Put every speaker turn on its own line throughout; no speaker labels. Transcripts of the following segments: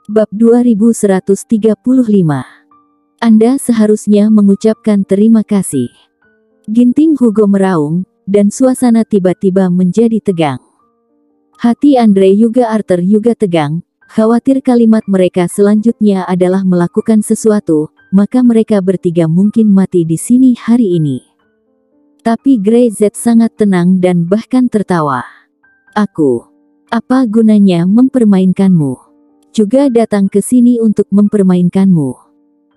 Bab 2135. Anda seharusnya mengucapkan terima kasih. Ginting Hugo meraung, dan suasana tiba-tiba menjadi tegang. Hati Andre juga Arthur juga tegang, khawatir kalimat mereka selanjutnya adalah melakukan sesuatu, maka mereka bertiga mungkin mati di sini hari ini. Tapi Grey Z sangat tenang dan bahkan tertawa. Apa gunanya mempermainkanmu? Juga datang ke sini untuk mempermainkanmu.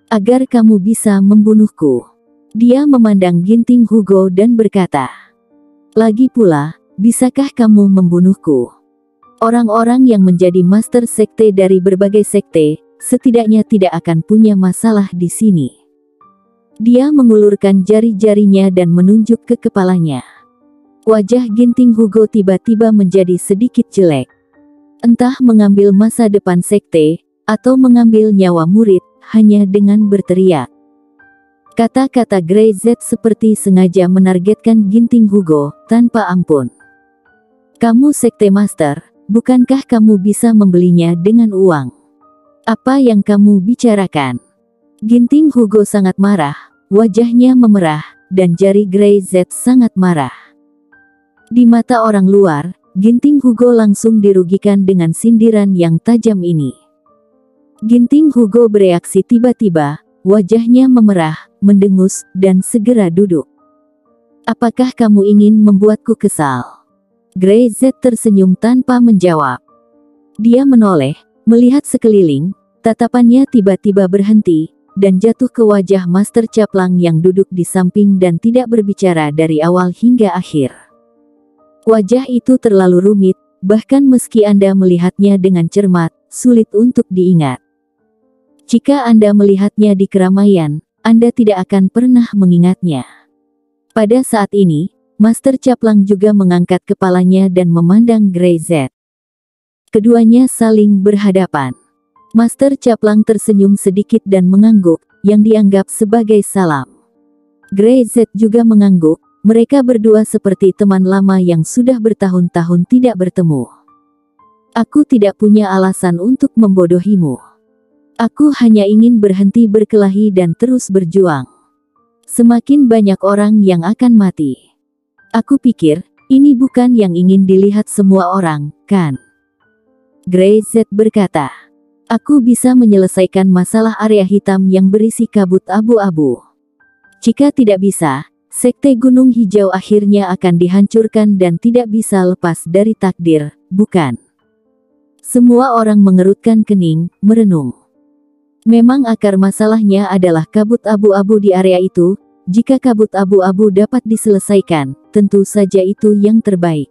Agar kamu bisa membunuhku. Dia memandang Ginting Hugo dan berkata, lagi pula, bisakah kamu membunuhku? Orang-orang yang menjadi master sekte dari berbagai sekte, setidaknya tidak akan punya masalah di sini. Dia mengulurkan jari-jarinya dan menunjuk ke kepalanya. Wajah Ginting Hugo tiba-tiba menjadi sedikit jelek. Entah mengambil masa depan sekte, atau mengambil nyawa murid, hanya dengan berteriak. Kata-kata Grey Z seperti sengaja menargetkan Ginting Hugo, tanpa ampun. Kamu sekte master, bukankah kamu bisa membelinya dengan uang? Apa yang kamu bicarakan? Ginting Hugo sangat marah, wajahnya memerah, dan jari Grey Z sangat marah. Di mata orang luar, Ginting Hugo langsung dirugikan dengan sindiran yang tajam ini. Ginting Hugo bereaksi tiba-tiba, wajahnya memerah, mendengus, dan segera duduk. Apakah kamu ingin membuatku kesal? Grey Z tersenyum tanpa menjawab. Dia menoleh, melihat sekeliling, tatapannya tiba-tiba berhenti, dan jatuh ke wajah Master Caplang yang duduk di samping dan tidak berbicara dari awal hingga akhir. Wajah itu terlalu rumit, bahkan meski Anda melihatnya dengan cermat, sulit untuk diingat. Jika Anda melihatnya di keramaian, Anda tidak akan pernah mengingatnya. Pada saat ini, Master Caplang juga mengangkat kepalanya dan memandang Grey Z. Keduanya saling berhadapan. Master Caplang tersenyum sedikit dan mengangguk, yang dianggap sebagai salam. Grey Z juga mengangguk. Mereka berdua seperti teman lama yang sudah bertahun-tahun tidak bertemu. Aku tidak punya alasan untuk membodohimu. Aku hanya ingin berhenti berkelahi dan terus berjuang. Semakin banyak orang yang akan mati. Aku pikir, ini bukan yang ingin dilihat semua orang, kan? Grey Z berkata, aku bisa menyelesaikan masalah area hitam yang berisi kabut abu-abu. Jika tidak bisa, Sekte Gunung Hijau akhirnya akan dihancurkan dan tidak bisa lepas dari takdir, bukan? Semua orang mengerutkan kening, merenung. Memang akar masalahnya adalah kabut abu-abu di area itu. Jika kabut abu-abu dapat diselesaikan, tentu saja itu yang terbaik.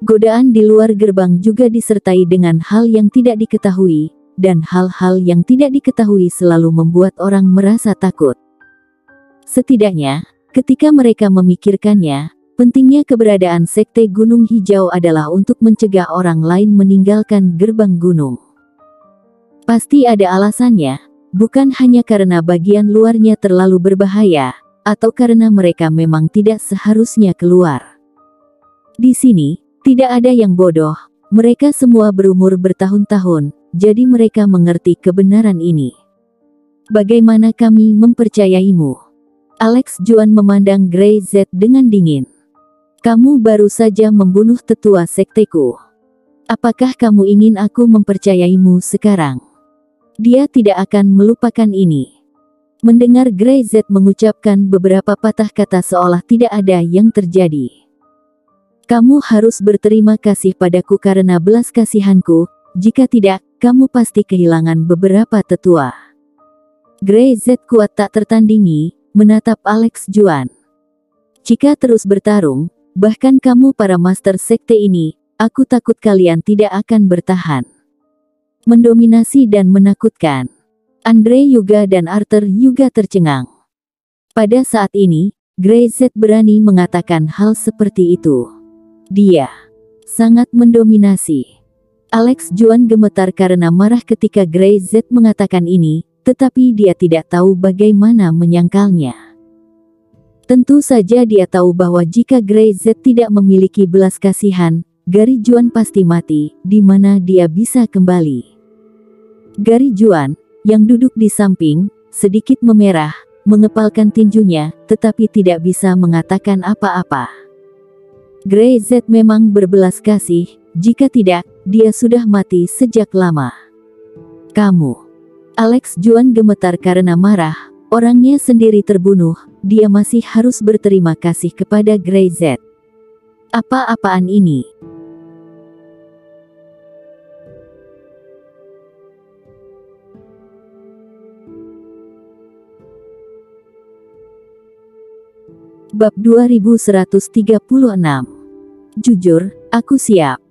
Godaan di luar gerbang juga disertai dengan hal yang tidak diketahui, dan hal-hal yang tidak diketahui selalu membuat orang merasa takut. Setidaknya, ketika mereka memikirkannya, pentingnya keberadaan Sekte Gunung Hijau adalah untuk mencegah orang lain meninggalkan gerbang gunung. Pasti ada alasannya, bukan hanya karena bagian luarnya terlalu berbahaya, atau karena mereka memang tidak seharusnya keluar. Di sini, tidak ada yang bodoh, mereka semua berumur bertahun-tahun, jadi mereka mengerti kebenaran ini. Bagaimana kami mempercayaimu? Alex Juan memandang Grey Z dengan dingin. Kamu baru saja membunuh tetua sekteku. Apakah kamu ingin aku mempercayaimu sekarang? Dia tidak akan melupakan ini. Mendengar Grey Z mengucapkan beberapa patah kata seolah tidak ada yang terjadi. Kamu harus berterima kasih padaku karena belas kasihanku, jika tidak, kamu pasti kehilangan beberapa tetua. Grey Z kuat tak tertandingi, menatap Alex Juan. Jika terus bertarung, bahkan kamu para master sekte ini, aku takut kalian tidak akan bertahan. Mendominasi dan menakutkan. Andre Yuga dan Arthur juga tercengang. Pada saat ini, Grey Z berani mengatakan hal seperti itu. Dia sangat mendominasi. Alex Juan gemetar karena marah ketika Grey Z mengatakan ini, tetapi dia tidak tahu bagaimana menyangkalnya. Tentu saja dia tahu bahwa jika Grey Z tidak memiliki belas kasihan, Gary Juan pasti mati, di mana dia bisa kembali. Gary Juan, yang duduk di samping, sedikit memerah, mengepalkan tinjunya, tetapi tidak bisa mengatakan apa-apa. Grey Z memang berbelas kasih, jika tidak, dia sudah mati sejak lama. Kamu. Alex Juan gemetar karena marah, orangnya sendiri terbunuh, dia masih harus berterima kasih kepada Grey Z. Apa-apaan ini? Bab 2136. Jujur, aku siap.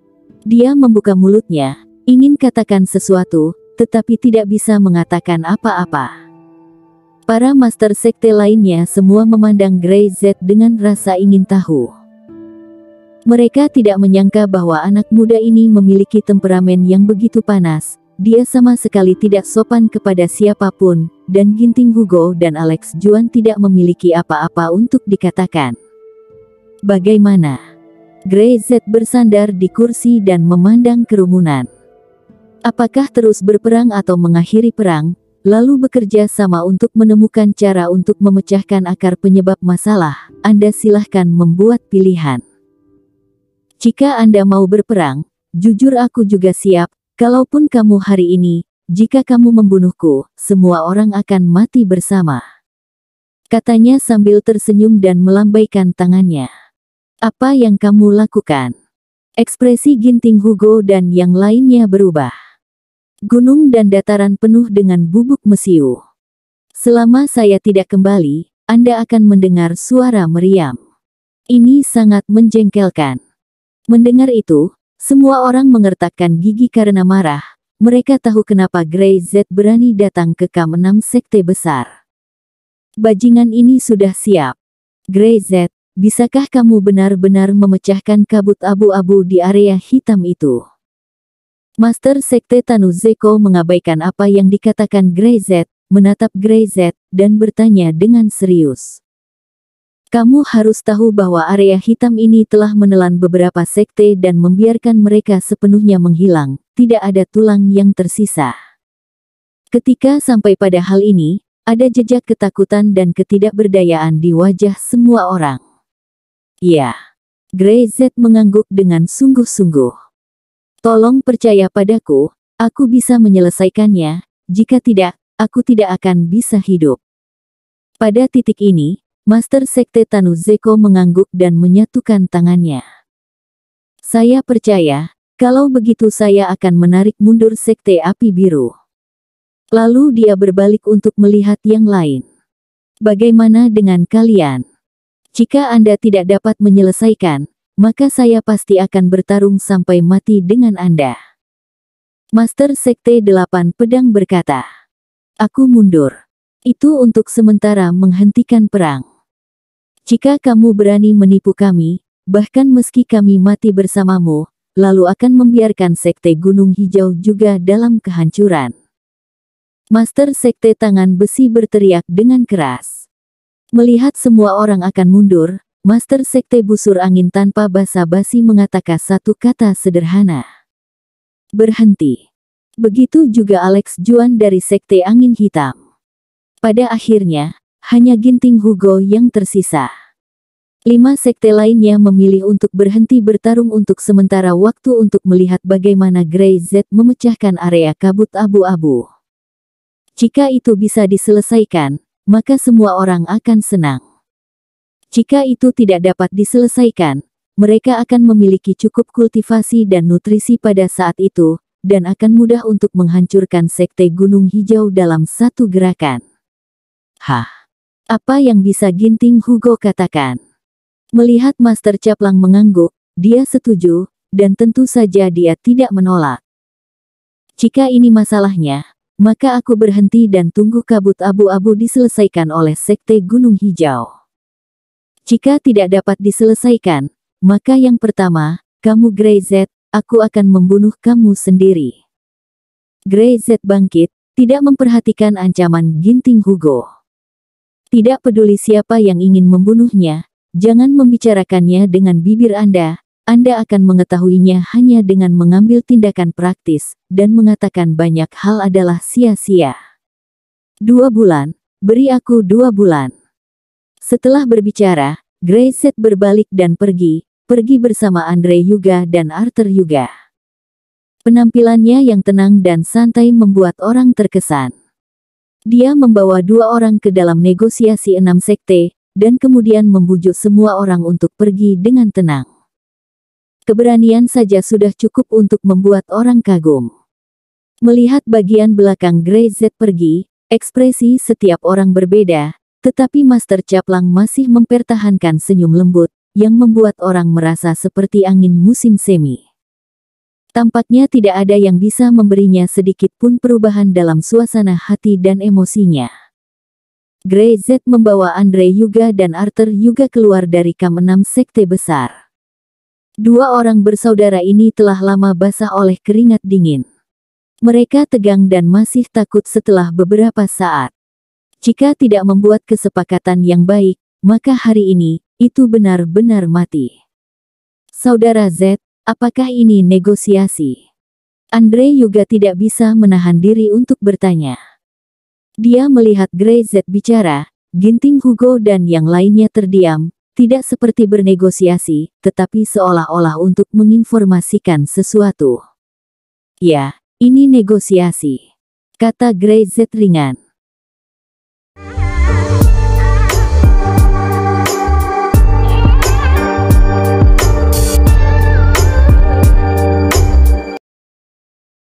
Dia membuka mulutnya, ingin katakan sesuatu, tetapi tidak bisa mengatakan apa-apa. Para master sekte lainnya semua memandang Grey Z dengan rasa ingin tahu. Mereka tidak menyangka bahwa anak muda ini memiliki temperamen yang begitu panas. Dia sama sekali tidak sopan kepada siapapun, dan Ginting Hugo dan Alex Juan tidak memiliki apa-apa untuk dikatakan. Bagaimana? Grey Z bersandar di kursi dan memandang kerumunan. Apakah terus berperang atau mengakhiri perang, lalu bekerja sama untuk menemukan cara untuk memecahkan akar penyebab masalah? Anda silahkan membuat pilihan. Jika Anda mau berperang, jujur aku juga siap. Kalaupun kamu hari ini, jika kamu membunuhku, semua orang akan mati bersama. Katanya sambil tersenyum dan melambaikan tangannya. Apa yang kamu lakukan? Ekspresi Ginting Hugo dan yang lainnya berubah. Gunung dan dataran penuh dengan bubuk mesiu. Selama saya tidak kembali, Anda akan mendengar suara meriam. Ini sangat menjengkelkan. Mendengar itu, semua orang mengertakkan gigi karena marah. Mereka tahu kenapa Grey Z berani datang ke K6 sekte besar. Bajingan ini sudah siap. Grey Z, bisakah kamu benar-benar memecahkan kabut abu-abu di area hitam itu? Master sekte Tanu Zeko mengabaikan apa yang dikatakan Grey Z, menatap Grey Z, dan bertanya dengan serius. Kamu harus tahu bahwa area hitam ini telah menelan beberapa sekte dan membiarkan mereka sepenuhnya menghilang, tidak ada tulang yang tersisa. Ketika sampai pada hal ini, ada jejak ketakutan dan ketidakberdayaan di wajah semua orang. Ya, Grey Z mengangguk dengan sungguh-sungguh. Tolong percaya padaku, aku bisa menyelesaikannya, jika tidak, aku tidak akan bisa hidup. Pada titik ini, Master Sekte Tanu Zeko mengangguk dan menyatukan tangannya. Saya percaya, kalau begitu saya akan menarik mundur Sekte Api Biru. Lalu dia berbalik untuk melihat yang lain. Bagaimana dengan kalian? Jika Anda tidak dapat menyelesaikan, maka saya pasti akan bertarung sampai mati dengan Anda. Master Sekte 8 Pedang berkata, aku mundur. Itu untuk sementara menghentikan perang. Jika kamu berani menipu kami, bahkan meski kami mati bersamamu, lalu akan membiarkan Sekte Gunung Hijau juga dalam kehancuran. Master Sekte Tangan Besi berteriak dengan keras. Melihat semua orang akan mundur, Master Sekte Busur Angin tanpa basa-basi mengatakan satu kata sederhana. Berhenti. Begitu juga Alex Juan dari Sekte Angin Hitam. Pada akhirnya, hanya Ginting Hugo yang tersisa. 5 sekte lainnya memilih untuk berhenti bertarung untuk sementara waktu untuk melihat bagaimana Grey Z memecahkan area kabut abu-abu. Jika itu bisa diselesaikan, maka semua orang akan senang. Jika itu tidak dapat diselesaikan, mereka akan memiliki cukup kultivasi dan nutrisi pada saat itu, dan akan mudah untuk menghancurkan Sekte Gunung Hijau dalam satu gerakan. Hah? Apa yang bisa Ginting Hugo katakan? Melihat Master Caplang mengangguk, dia setuju, dan tentu saja dia tidak menolak. Jika ini masalahnya, maka aku berhenti dan tunggu kabut abu-abu diselesaikan oleh Sekte Gunung Hijau. Jika tidak dapat diselesaikan, maka yang pertama, kamu Grey Z, aku akan membunuh kamu sendiri. Grey Z bangkit, tidak memperhatikan ancaman Ginting Hugo. Tidak peduli siapa yang ingin membunuhnya, jangan membicarakannya dengan bibir Anda, Anda akan mengetahuinya hanya dengan mengambil tindakan praktis, dan mengatakan banyak hal adalah sia-sia. 2 bulan, beri aku 2 bulan. Setelah berbicara, Grayset berbalik dan pergi bersama Andre Yuga dan Arthur Yuga. Penampilannya yang tenang dan santai membuat orang terkesan. Dia membawa 2 orang ke dalam negosiasi 6 sekte, dan kemudian membujuk semua orang untuk pergi dengan tenang. Keberanian saja sudah cukup untuk membuat orang kagum. Melihat bagian belakang Grayset pergi, ekspresi setiap orang berbeda, tetapi Master Caplang masih mempertahankan senyum lembut, yang membuat orang merasa seperti angin musim semi. Tampaknya tidak ada yang bisa memberinya sedikit pun perubahan dalam suasana hati dan emosinya. Grayset membawa Andre Yuga dan Arthur Yuga keluar dari kamp 6 sekte besar. 2 orang bersaudara ini telah lama basah oleh keringat dingin. Mereka tegang dan masih takut setelah beberapa saat. Jika tidak membuat kesepakatan yang baik, maka hari ini, itu benar-benar mati. Saudara Z, apakah ini negosiasi? Andre Yuga tidak bisa menahan diri untuk bertanya. Dia melihat Grayset bicara, Ginting Hugo dan yang lainnya terdiam, tidak seperti bernegosiasi, tetapi seolah-olah untuk menginformasikan sesuatu. Ya, ini negosiasi, kata Grayset ringan.